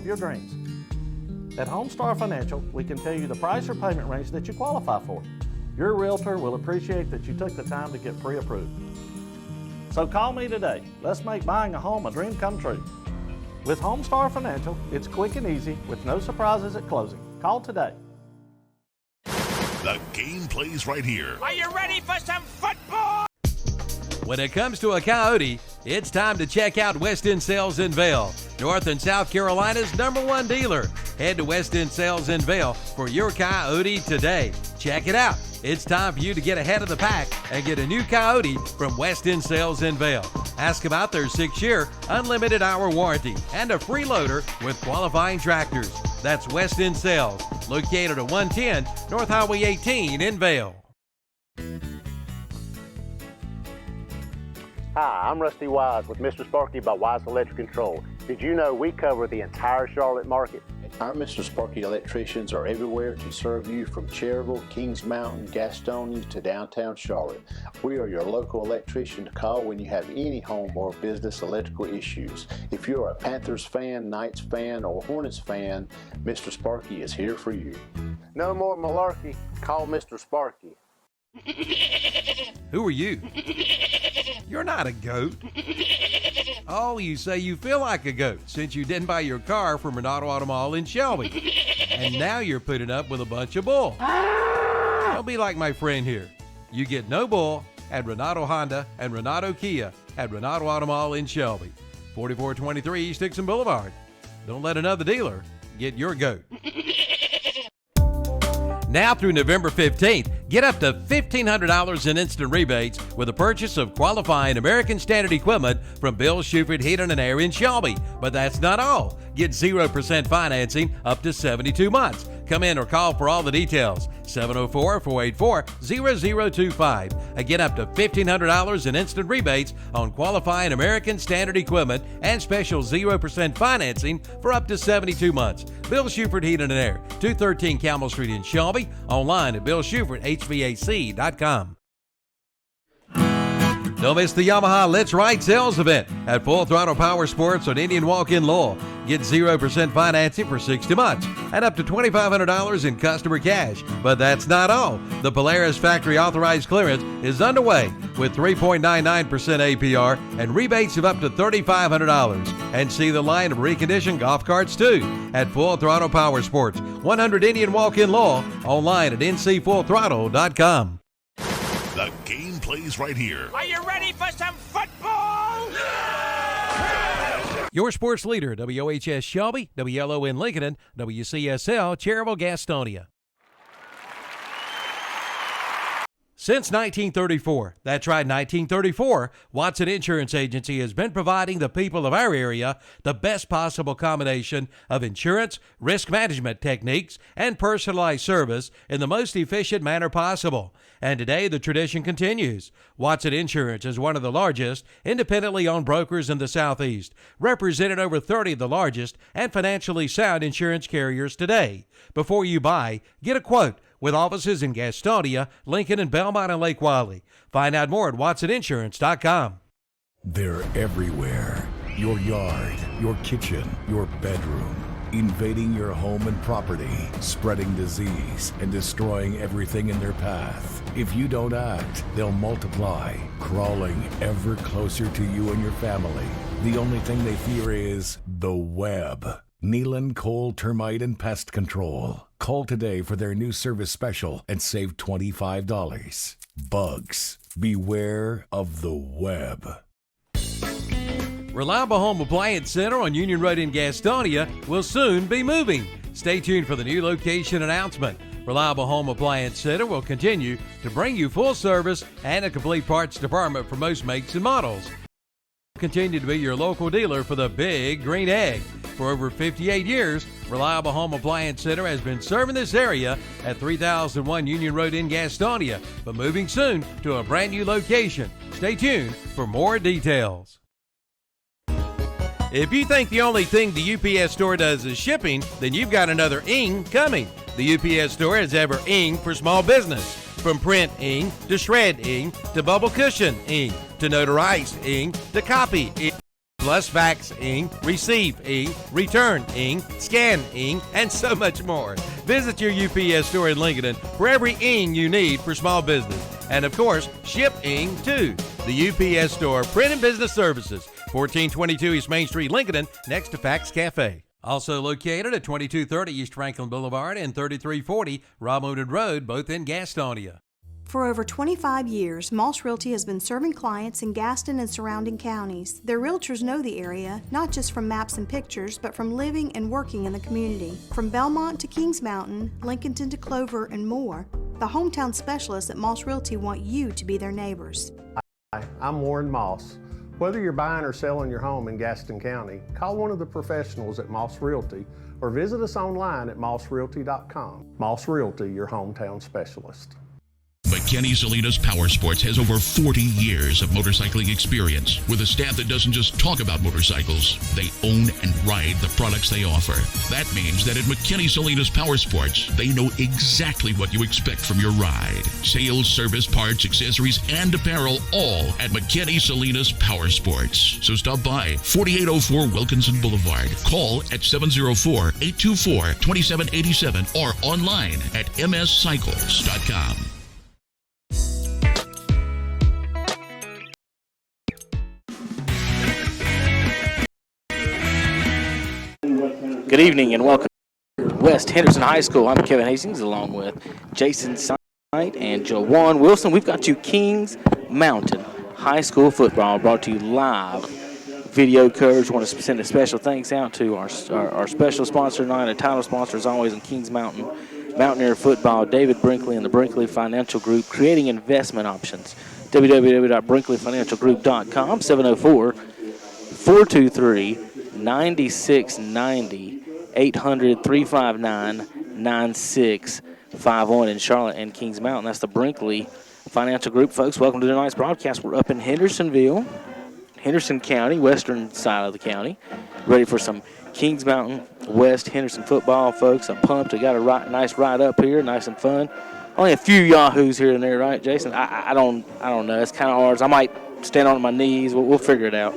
of your dreams. At Homestar Financial, we can tell you the price or payment range that you qualify for. Your realtor will appreciate that you took the time to get pre-approved. So call me today. Let's make buying a home a dream come true. With Homestar Financial, it's quick and easy with no surprises at closing. Call today. The game plays right here. Are you ready for some football? When it comes to a Coyote, it's time to check out West End Sales in Vail, North and South Carolina's #1 dealer. Head to West End Sales in Vail for your Coyote today. Check it out. It's time for you to get ahead of the pack and get a new Coyote from West End Sales in Vail. Ask about their 6-year unlimited hour warranty and a free loader with qualifying tractors. That's West End Sales, located at 110 North Highway 18 in Vail. Hi, I'm Rusty Wise with Mr. Sparky by Wise Electric Control. Did you know we cover the entire Charlotte market? Our Mr. Sparky electricians are everywhere to serve you from Cherryville, Kings Mountain, Gastonia to downtown Charlotte. We are your local electrician to call when you have any home or business electrical issues. If you're a Panthers fan, Knights fan, or Hornets fan, Mr. Sparky is here for you. No more malarkey, call Mr. Sparky. Who are you? You're not a goat. Oh, you say you feel like a goat since you didn't buy your car from Renato Automotive in Shelby. And now you're putting up with a bunch of bull. Don't be like my friend here. You get no bull at Renato Honda and Renato Kia at Renato Automotive in Shelby. 4423 East Dixon Boulevard. Don't let another dealer get your goat. Now through November 15th, get up to $1,500 in instant rebates with the purchase of qualifying American Standard equipment from Bill Shuford Heating and Air in Shelby. But that's not all. Get 0% financing up to 72 months. Come in or call for all the details. 704-484-0025. Again, up to $1,500 in instant rebates on qualifying American Standard equipment and special 0% financing for up to 72 months. Bill Shuford Heating and Air, 213 Camel Street in Shelby. Online at BillShufordHVAC.com. Don't miss the Yamaha Let's Ride sales event at Full Throttle Power Sports on Indian Walk in Lowell. Get 0% financing for 60 months and up to $2,500 in customer cash. But that's not all. The Polaris factory authorized clearance is underway with 3.99% APR and rebates of up to $3,500. And see the line of reconditioned golf carts too at Full Throttle Power Sports, 100 Indian Walk in Lowell. Online at ncfullthrottle.com. The game plays right here. Are you ready for some football? Your sports leader, WOHS Shelby, WLON Lincoln, and WCSL Cherryville Gastonia. Since 1934, that's right, 1934, Watson Insurance Agency has been providing the people of our area the best possible combination of insurance, risk management techniques, and personalized service in the most efficient manner possible. And today, the tradition continues. Watson Insurance is one of the largest independently owned brokers in the Southeast, representing over 30 of the largest and financially sound insurance carriers today. Before you buy, get a quote with offices in Gastonia, Lincoln, and Belmont and Lake Wiley. Find out more at WatsonInsurance.com. They're everywhere. Your yard, your kitchen, your bedroom. Invading your home and property, spreading disease, and destroying everything in their path. If you don't act, they'll multiply, crawling ever closer to you and your family. The only thing they fear is the web. Nealon Cole Termite and Pest Control. Call today for their new service special and save $25. Bugs, beware of the web. Reliable Home Appliance Center on Union Road in Gastonia will soon be moving. Stay tuned for the new location announcement. Reliable Home Appliance Center will continue to bring you full service and a complete parts department for most makes and models. Continue to be your local dealer for the Big Green Egg. For over 58 years, Reliable Home Appliance Center has been serving this area at 3001 Union Road in Gastonia, but moving soon to a brand new location. Stay tuned for more details. If you think the only thing the UPS store does is shipping, then you've got another ing coming. The UPS store has ever ing for small business. From print ing to shred ing to bubble cushion ing to notarized ing to copy ing. plus faxing, receiving, returning, scanning, and so much more. Visit your UPS store in Lincoln for every ing you need for small business. And of course, shipping too. The UPS Store, Print and Business Services, 1422 East Main Street, Lincoln, next to Fax Cafe. Also located at 2230 East Franklin Boulevard and 3340 Romoted Road, both in Gastonia. For over 25 years, Moss Realty has been serving clients in Gaston and surrounding counties. Their realtors know the area, not just from maps and pictures, but from living and working in the community. From Belmont to Kings Mountain, Lincolnton to Clover, and more, the hometown specialists at Moss Realty want you to be their neighbors. Hi, I'm Warren Moss. Whether you're buying or selling your home in Gaston County, call one of the professionals at Moss Realty or visit us online at mossrealty.com. Moss Realty, your hometown specialist. McKinney Salinas Power Sports has over 40 years of motorcycling experience with a staff that doesn't just talk about motorcycles, they own and ride the products they offer. That means that at McKinney Salinas Power Sports, they know exactly what you expect from your ride. Sales, service, parts, accessories, and apparel, all at McKinney Salinas Power Sports. So stop by 4804 Wilkinson Boulevard. Call at 704-824-2787 or online at mscycles.com. Good evening and welcome to West Henderson High School. I'm Kevin Hastings along with Jason Sight and Jawan Wilson. We've got you Kings Mountain High School football brought to you live video coverage. Want to send a special thanks out to our special sponsor tonight, a title sponsor as always in Kings Mountain Mountaineer football, David Brinkley and the Brinkley Financial Group, creating investment options. www.brinkleyfinancialgroup.com, 704-423-9690, 800-359-9651 in Charlotte and Kings Mountain. That's the Brinkley Financial Group. Folks, welcome to tonight's broadcast. We're up in Hendersonville, Henderson County, western side of the county, ready for some Kings Mountain West Henderson football, folks. I'm pumped. I got a nice ride up here, nice and fun. Only a few yahoos here and there, right, Jason? I don't know. It's kind of hard. I might stand on my knees. We'll figure it out.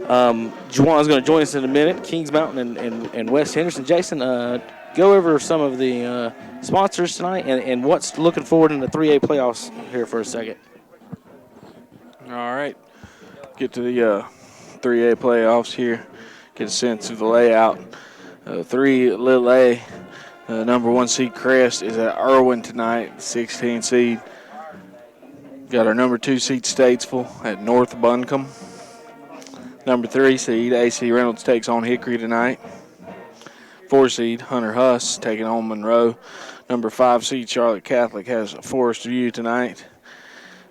Juwan's going to join us in a minute. Kings Mountain and West Henderson. Jason, go over some of the sponsors tonight and what's looking forward in the 3A playoffs here for a second. All right. Get to the 3A playoffs here. Get a sense of the layout. 3 little A, number 1 seed Crest is at Irwin tonight, 16 seed. Got our number 2 seed Statesville at North Buncombe. Number 3 seed AC Reynolds takes on Hickory tonight. 4 seed Hunter Huss taking on Monroe. Number 5 seed Charlotte Catholic has Forest View tonight.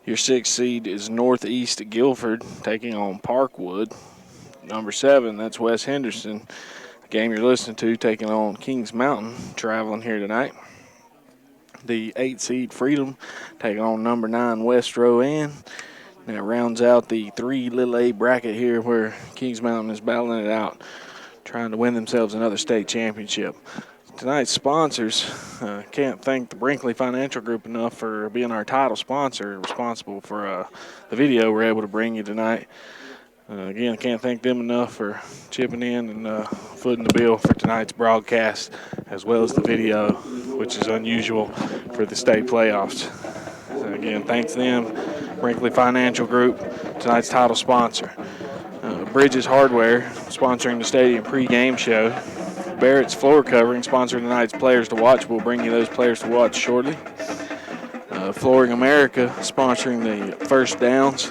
Your 6th seed is Northeast Guilford taking on Parkwood. Number 7, that's West Henderson. The game you're listening to taking on Kings Mountain, traveling here tonight. The 8 seed Freedom taking on number 9 West Rowan. That rounds out the 3 little A bracket here where Kings Mountain is battling it out, trying to win themselves another state championship. Tonight's sponsors, can't thank the Brinkley Financial Group enough for being our title sponsor, responsible for the video we're able to bring you tonight. Again, can't thank them enough for chipping in and footing the bill for tonight's broadcast, as well as the video, which is unusual for the state playoffs. So again, thanks them, Brinkley Financial Group, tonight's title sponsor. Bridges Hardware, sponsoring the stadium pregame show. Barrett's Floor Covering, sponsoring tonight's Players to Watch. We'll bring you those players to watch shortly. Flooring America, sponsoring the first downs.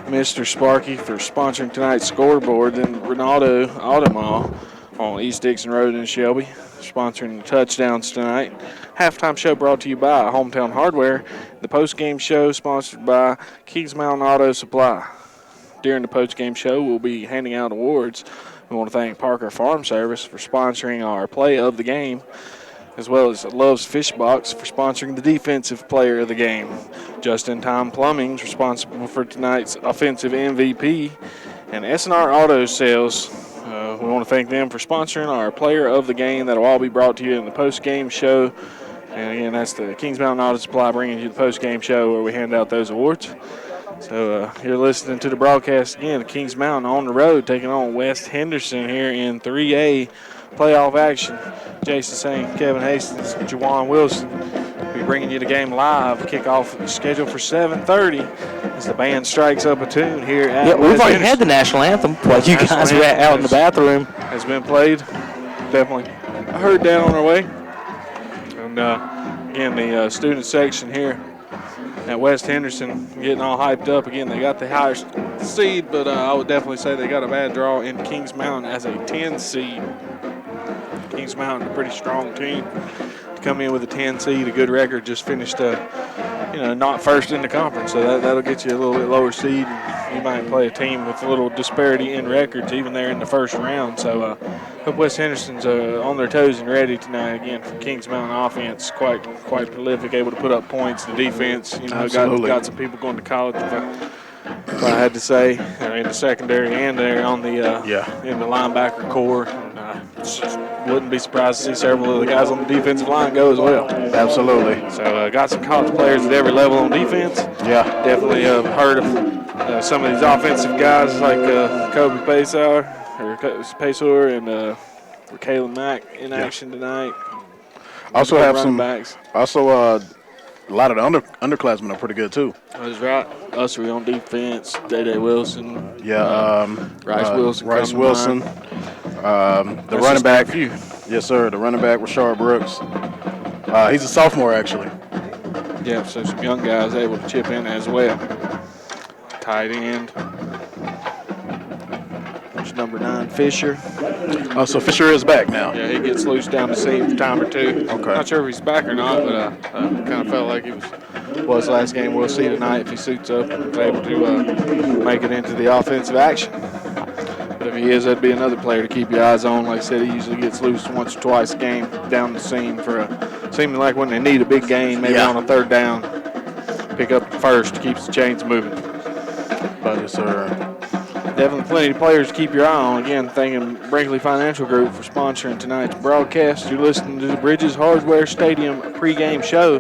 Mr. Sparky for sponsoring tonight's scoreboard. Then Ronaldo Automall on East Dixon Road in Shelby, sponsoring the touchdowns tonight. Halftime show brought to you by Hometown Hardware. The postgame show sponsored by Kings Mountain Auto Supply. During the postgame show, we'll be handing out awards. We want to thank Parker Farm Service for sponsoring our play of the game, as well as Love's Fish Box for sponsoring the defensive player of the game. Just in Time Plumbing is responsible for tonight's offensive MVP. And S&R Auto Sales, we want to thank them for sponsoring our player of the game. That'll all be brought to you in the post-game show. And again, that's the Kings Mountain Auto Supply bringing you the post-game show where we hand out those awards. So you're listening to the broadcast again. Kings Mountain on the road taking on West Henderson here in 3A playoff action. Jason Saint, Kevin Hastings, Jawan Wilson will be bringing you the game live. Kickoff scheduled for 7:30 as the band strikes up a tune here at Yeah, we've West already Henderson. had the national anthem while you guys were out in the bathroom. Has been played. Definitely heard that on our way. And again, the student section here at West Henderson getting all hyped up. Again, they got the higher seed, but I would definitely say they got a bad draw in Kings Mountain as a 10 seed. Kings Mountain, a pretty strong team. To come in with a 10 seed, a good record, just finished not first in the conference, so that'll get you a little bit lower seed. You might play a team with a little disparity in records, even there in the first round. So hope West Henderson's on their toes and ready tonight. Again, for Kings Mountain offense, quite prolific, able to put up points. The defense, got some people going to college. If I had to say, in the secondary and there on the in the linebacker core. Wouldn't be surprised to see several of the guys on the defensive line go as well. Absolutely. So got some college players at every level on defense. Yeah. Definitely heard of some of these offensive guys like Kobe Pacor and Kalen Mack in action tonight. Also have some backs. Also, a lot of the underclassmen are pretty good too. That's right. Ussery on defense. Day Wilson. Yeah. Rice Wilson. Rice Wilson. The running back. Yes, sir. The running back, Rashard Brooks. He's a sophomore, actually. Yeah, so some young guys able to chip in as well. Tight end. There's number 9, Fisher. Oh, so Fisher is back now. Yeah, he gets loose down the seam for a time or two. Okay. Not sure if he's back or not, but kind of felt like he was last game. We'll see tonight if he suits up and is able to make it into the offensive action. But if he is, that'd be another player to keep your eyes on. Like I said, he usually gets loose once or twice a game down the seam for seeming like when they need a big gain, maybe on a third down, pick up first, keeps the chains moving. But yes, sir. Definitely plenty of players to keep your eye on. Again, thanking Brinkley Financial Group for sponsoring tonight's broadcast. You're listening to the Bridges Hardware Stadium pregame show.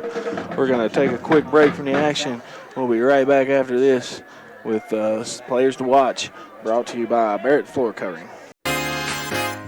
We're going to take a quick break from the action. We'll be right back after this with players to watch. Brought to you by Barrett Floor Covering.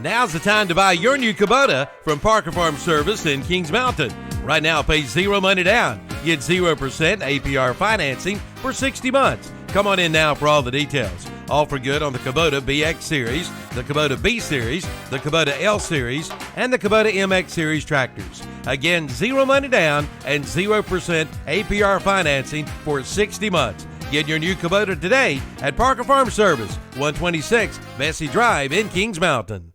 Now's the time to buy your new Kubota from Parker Farm Service in Kings Mountain. Right now, pay zero money down. Get 0% APR financing for 60 months. Come on in now for all the details. All for good on the Kubota BX Series, the Kubota B Series, the Kubota L Series, and the Kubota MX Series tractors. Again, zero money down and 0% APR financing for 60 months. Get your new Kubota today at Parker Farm Service, 126 Bessie Drive in Kings Mountain.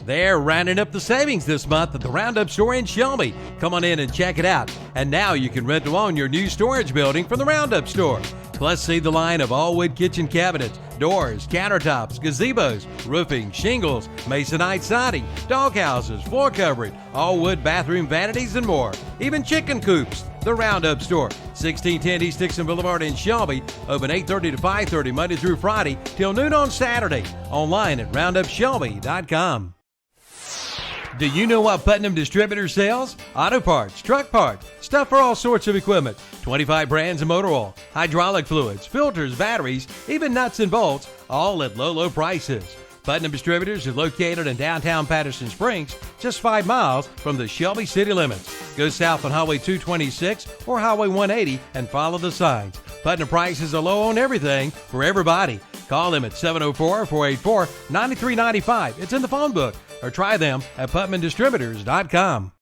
They're rounding up the savings this month at the Roundup store in Shelby. Come on in and check it out. And now you can rent to own your new storage building from the Roundup store. Plus, see the line of all-wood kitchen cabinets, doors, countertops, gazebos, roofing, shingles, masonite siding, doghouses, floor covering, all-wood bathroom vanities, and more. Even chicken coops. The Roundup Store, 1610 East Dixon Boulevard in Shelby. Open 8:30 to 5:30 Monday through Friday till noon on Saturday. Online at roundupshelby.com. Do you know what Putnam Distributor sells? Auto parts, truck parts, stuff for all sorts of equipment, 25 brands of motor oil, hydraulic fluids, filters, batteries, even nuts and bolts, all at low prices. Putnam Distributors is located in downtown Patterson Springs, just 5 miles from the Shelby city limits. Go south on Highway 226 or Highway 180 and follow the signs. Putnam prices are low on everything for everybody. Call them at 704-484-9395. It's in the phone book. Or try them at PutnamDistributors.com.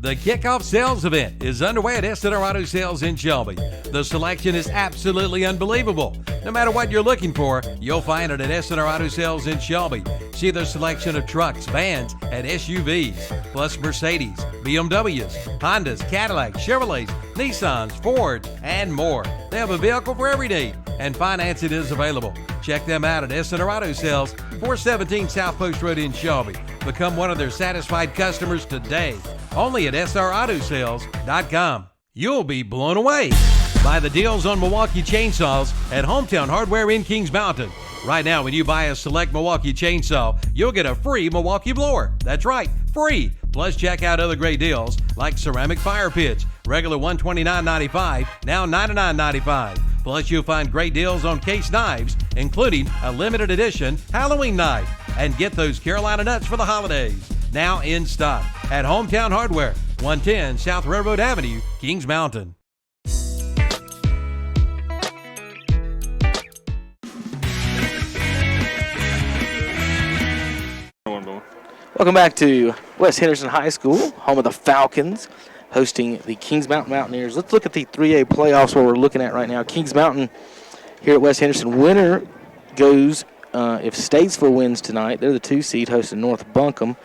The kickoff sales event is underway at SNR Auto Sales in Shelby. The selection is absolutely unbelievable. No matter what you're looking for, you'll find it at SNR Auto Sales in Shelby. See their selection of trucks, vans, and SUVs, plus Mercedes, BMWs, Hondas, Cadillacs, Chevrolets, Nissans, Fords, and more. They have a vehicle for every need, and financing is available. Check them out at SNR Auto Sales, 417 South Post Road in Shelby. Become one of their satisfied customers today. Only at srautosales.com. You'll be blown away by the deals on Milwaukee chainsaws at Hometown Hardware in Kings Mountain. Right now, when you buy a select Milwaukee chainsaw, you'll get a free Milwaukee blower. That's right, free. Plus, check out other great deals like ceramic fire pits, regular $129.95, now $99.95. Plus, you'll find great deals on case knives, including a limited edition Halloween knife. And get those Carolina nuts for the holidays. Now in stock at Hometown Hardware, 110 South Railroad Avenue, Kings Mountain. Welcome back to West Henderson High School, home of the Falcons, hosting the Kings Mountain Mountaineers. Let's look at the 3A playoffs, what we're looking at right now. Kings Mountain here at West Henderson. Winner goes, if Statesville wins tonight, they're the 2 seed hosting North Buncombe.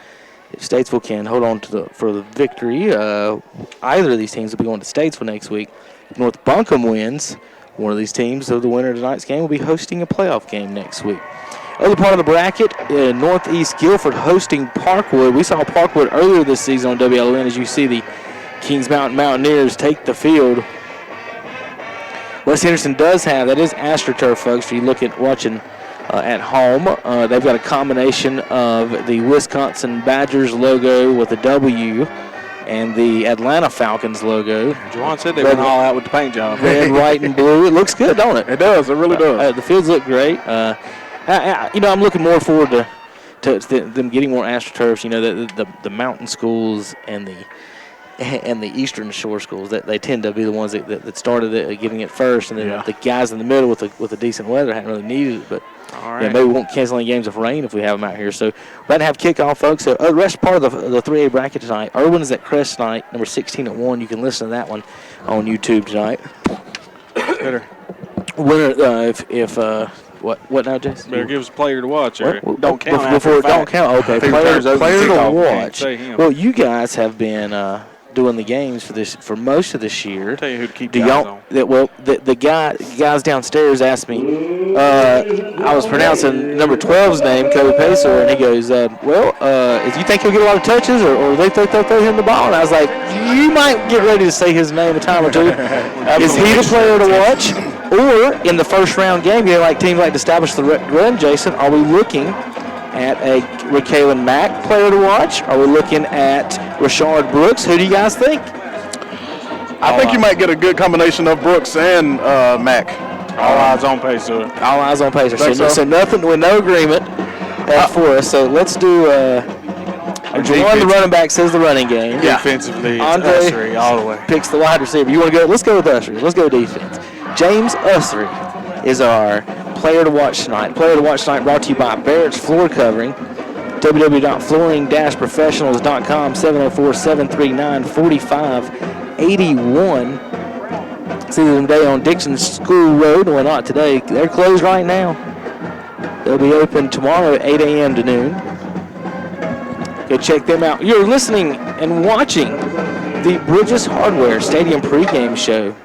If Statesville can hold on to for the victory, either of these teams will be going to Statesville next week. If North Buncombe wins, one of these teams, so the winner of tonight's game will be hosting a playoff game next week. Other part of the bracket, Northeast Guilford hosting Parkwood. We saw Parkwood earlier this season on WLON as you see the Kings Mountain Mountaineers take the field. West Henderson does have, that is AstroTurf, folks, if you look at watching at home. They've got a combination of the Wisconsin Badgers logo with a W and the Atlanta Falcons logo. Juwan said they went all out with the paint job. Red, white, and blue. It looks good, don't it? It does. It really does. The fields look great. I'm looking more forward to them getting more AstroTurfs. The mountain schools and the Eastern Shore schools, that they tend to be the ones that started getting it first, and then the guys in the middle with the decent weather hadn't really needed it. But maybe we won't cancel any games of rain if we have them out here. So we're about to have kickoff, folks. So the rest part of the 3A bracket tonight. Irwin is at Crest tonight, number 16 at 1. You can listen to that one on YouTube tonight. Winner, What now, Jason? Better give us a player to watch. Don't count. Before it don't count. Okay, player to watch. Well, you guys have been doing the games for most of this year. I'll tell you who to keep guys on. The guys downstairs asked me. I was pronouncing number 12's name, Kobe Pacer, and he goes, "Do you think he'll get a lot of touches, or they think they'll throw him the ball?" And I was like, "You might get ready to say his name a time or two." Is he the player to watch? Or in the first round game, teams like to establish the run, Jason, are we looking at a Kalen Mack player to watch? Are we looking at Rashard Brooks? Who do you guys think? I think you might get a good combination of Brooks and Mack. All eyes on Pacer. All eyes on Pacer. So nothing with no agreement for us. So let's do Juwan, the running back, says the running game. Defensively, Andre Ussery all the way. Picks the wide receiver. You want to go? Let's go with Ussery. Let's go defense. James Ussery is our player to watch tonight. Player to watch tonight brought to you by Barrett's Floor Covering. www.flooring-professionals.com, 704-739-4581. See them today on Dixon School Road. Well, not today. They're closed right now. They'll be open tomorrow at 8 a.m. to noon. Go check them out. You're listening and watching the Bridges Hardware Stadium pregame show.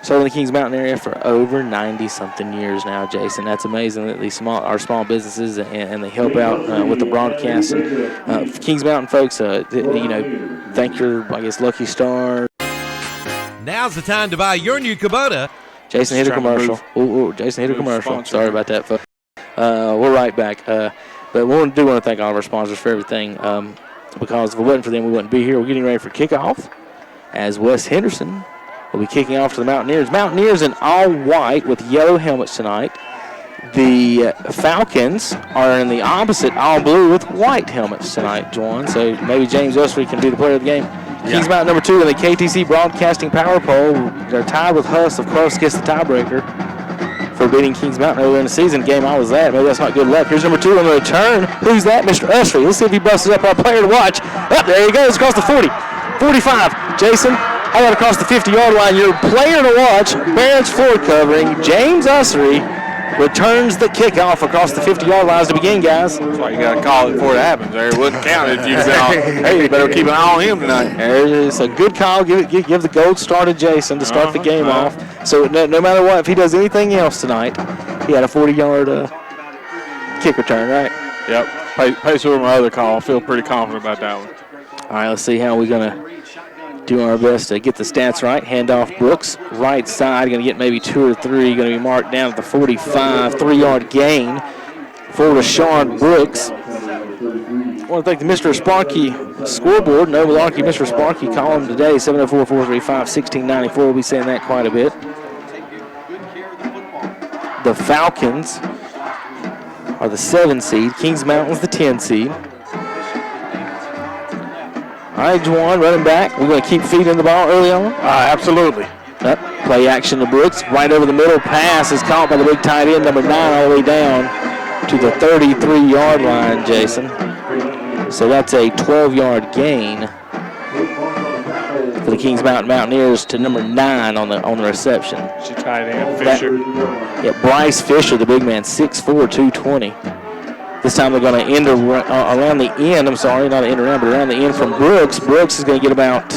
Serving the Kings Mountain area for over 90-something years now, Jason. That's amazing that our small businesses and they help out with the broadcast. And, Kings Mountain folks, thank your, Lucky Star. Now's the time to buy your new Kubota. Jason hit a commercial. Jason hit a commercial. Sorry about that, folks. We're right back. But we want to thank all of our sponsors for everything because if it wasn't for them, we wouldn't be here. We're getting ready for kickoff as West Henderson will be kicking off to the Mountaineers. Mountaineers in all white with yellow helmets tonight. The Falcons are in the opposite, all blue with white helmets tonight, Juwan. So maybe James Ussery can be the player of the game. Kings Mountain number 2 in the KTC Broadcasting Power Poll. They're tied with Huss. Of course, gets the tiebreaker for beating Kings Mountain earlier in the season. Game I was at. Maybe that's not good luck. Here's number 2 on the return. Who's that? Mr. Ussery. Let's see if he busts up our player to watch. There he goes across the 40. 45. Jason. I got across the 50-yard line. Your player to watch, Barrett's Floor Covering, James Ussery, returns the kickoff across the 50-yard lines to begin, guys. That's why you got to call it before it happens. There it wouldn't count if you say, hey, you better keep an eye on him tonight. There it is. A good call. Give the gold star to Jason to start the game off. So no matter what, if he does anything else tonight, he had a 40-yard kick return, right? Yep. Pace over my other call. I feel pretty confident about that one. All right, let's see how we're going to do our best to get the stats right. Handoff Brooks, right side, going to get maybe 2 or 3. Going to be marked down at the 45, 3-yard gain for Rashard Brooks. want to thank the Mr. Sparky scoreboard. No Malarkey, Mr. Sparky, call him today, 704-435-1694. We'll be saying that quite a bit. The Falcons are the 7 seed. Kings Mountain's the 10 seed. All right, Juwan, running back. We're going to keep feeding the ball early on? Absolutely. Play action to Brooks. Right over the middle. Pass is caught by the big tight end, number 9, all the way down to the 33-yard line, Jason. So that's a 12-yard gain for the Kings Mountain Mountaineers to number 9 on the reception. She tight end, Fisher. Bryce Fisher, the big man, 6'4", 220. This time they're going to end around the end. I'm sorry, not end around, but around the end from Brooks. Brooks is going to get about.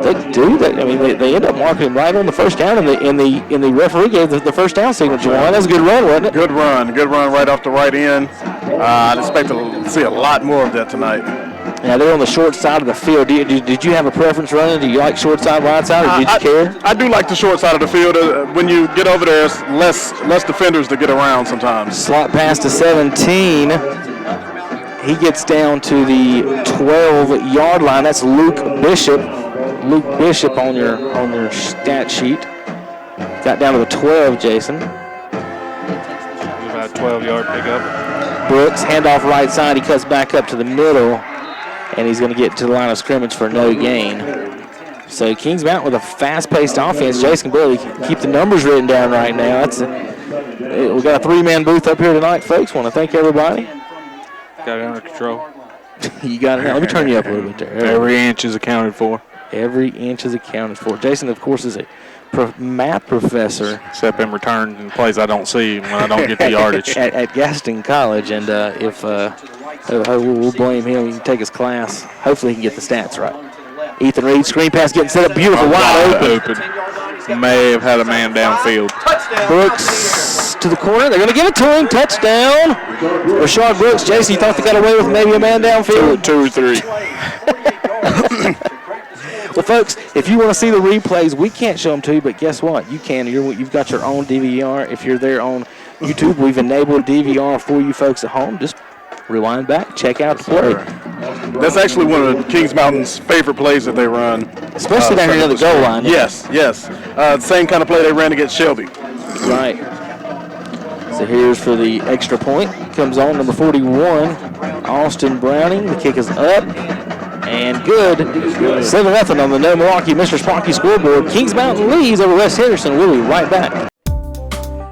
They do that. I mean, they end up marking him right on the first down, and the referee gave the first down signal. That was a good run, wasn't it? Good run right off the right end. I'd expect to see a lot more of that tonight. Now they're on the short side of the field. Did you have a preference running? Do you like short side, wide side, or did you care? I do like the short side of the field. When you get over there, it's less defenders to get around sometimes. Slot pass to 17. He gets down to the 12-yard line. That's Luke Bishop. Luke Bishop on your stat sheet. Got down to the 12, Jason. About a 12-yard pickup. Brooks, handoff right side. He cuts back up to the middle, and he's going to get to the line of scrimmage for no gain. So Kings Mountain with a fast-paced offense. Jason can barely keep the numbers written down right now. We got a 3-man booth up here tonight, folks. Want to thank everybody. Got it under control. You got it. Let me turn you up a little bit there. Every inch is accounted for. Every inch is accounted for. Jason, of course, is a math professor. Except in return in plays I don't see when I don't get the yardage. at Gaston College, and we'll blame him. He can take his class. Hopefully he can get the stats right. Ethan Reed, screen pass getting set up. Beautiful, wide open. May have had a man downfield. Brooks to the corner. They're going to give it to him. Touchdown. Rashard Brooks. Jason, you thought they got away with maybe a man downfield? Two or three. Well, folks, if you want to see the replays, we can't show them to you, but guess what? You can. You've got your own DVR. If you're there on YouTube, we've enabled DVR for you folks at home. Just rewind back, check out the play. That's actually one of Kings Mountain's favorite plays that they run. Especially down here near the goal line. Yes. Same kind of play they ran against Shelby. Right. So here's for the extra point. Comes on number 41, Austin Browning. The kick is up. And good. 7-0 on the No Milwaukee Mr. Sparky scoreboard. Kings Mountain leads over West Henderson. We'll be right back.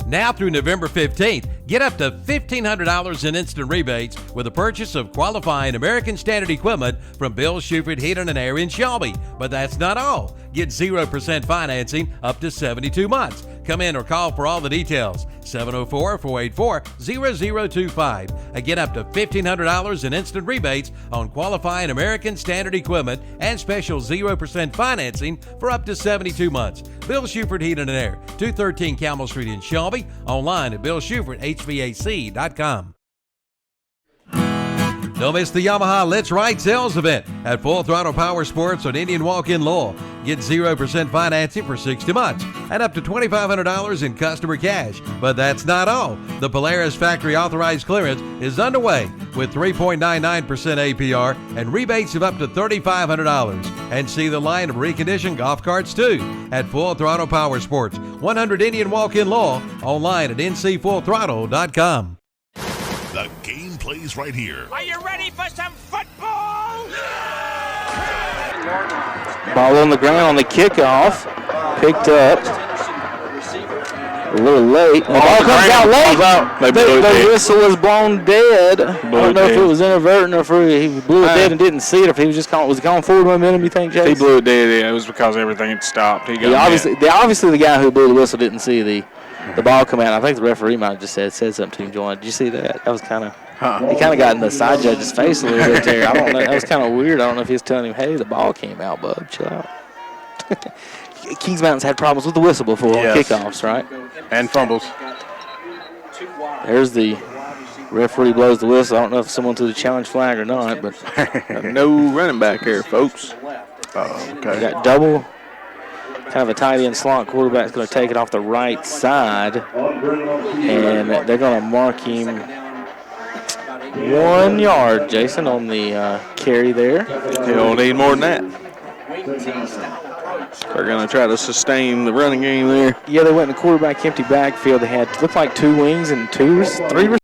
Now through November 15th, get up to $1,500 in instant rebates with the purchase of qualifying American Standard equipment from Bill Shuford Heating and Air in Shelby. But that's not all. Get 0% financing up to 72 months. Come in or call for all the details. 704-484-0025. Again, up to $1,500 in instant rebates on qualifying American Standard equipment and special 0% financing for up to 72 months. Bill Shuford Heating and Air, 213 Camel Street in Shelby. Online at BillShufordHVAC.com. Don't miss the Yamaha Let's Ride sales event at Full Throttle Power Sports on Indian Walk in Lowell. Get 0% financing for 60 months and up to $2,500 in customer cash. But that's not all. The Polaris factory authorized clearance is underway with 3.99% APR and rebates of up to $3,500. And see the line of reconditioned golf carts too at Full Throttle Power Sports, 100 Indian Walk in Lowell. Online at ncfullthrottle.com. The game plays right here. Are you ready for some football? Ball on the ground on the kickoff. Picked up. A little late. The ball comes out late. The whistle was blown dead. I don't know if it was inadvertent or if he blew it dead and didn't see it, or if he was just calling forward momentum, you think, Jason? He blew it dead. Yeah, it was because everything had stopped. Obviously the guy who blew the whistle didn't see the ball come out. I think the referee might have just said something to him, John. Did you see that? That was kind of he kind of got in the side judge's face a little bit there. I don't know. That was kind of weird. I don't know if he was telling him, hey, the ball came out, bub. Chill out. Kings Mountain's had problems with the whistle before on kickoffs, right? And fumbles. There's the referee blows the whistle. I don't know if someone threw the challenge flag or not, but no running back here, folks. Okay. Got double, kind of a tight end slot. Quarterback's going to take it off the right side, and they're going to mark him. 1 yard, Jason, on the carry there. They don't need more than that. They're going to try to sustain the running game there. Yeah, they went in the quarterback empty backfield. They had, looked like 2 wings and 3 receivers.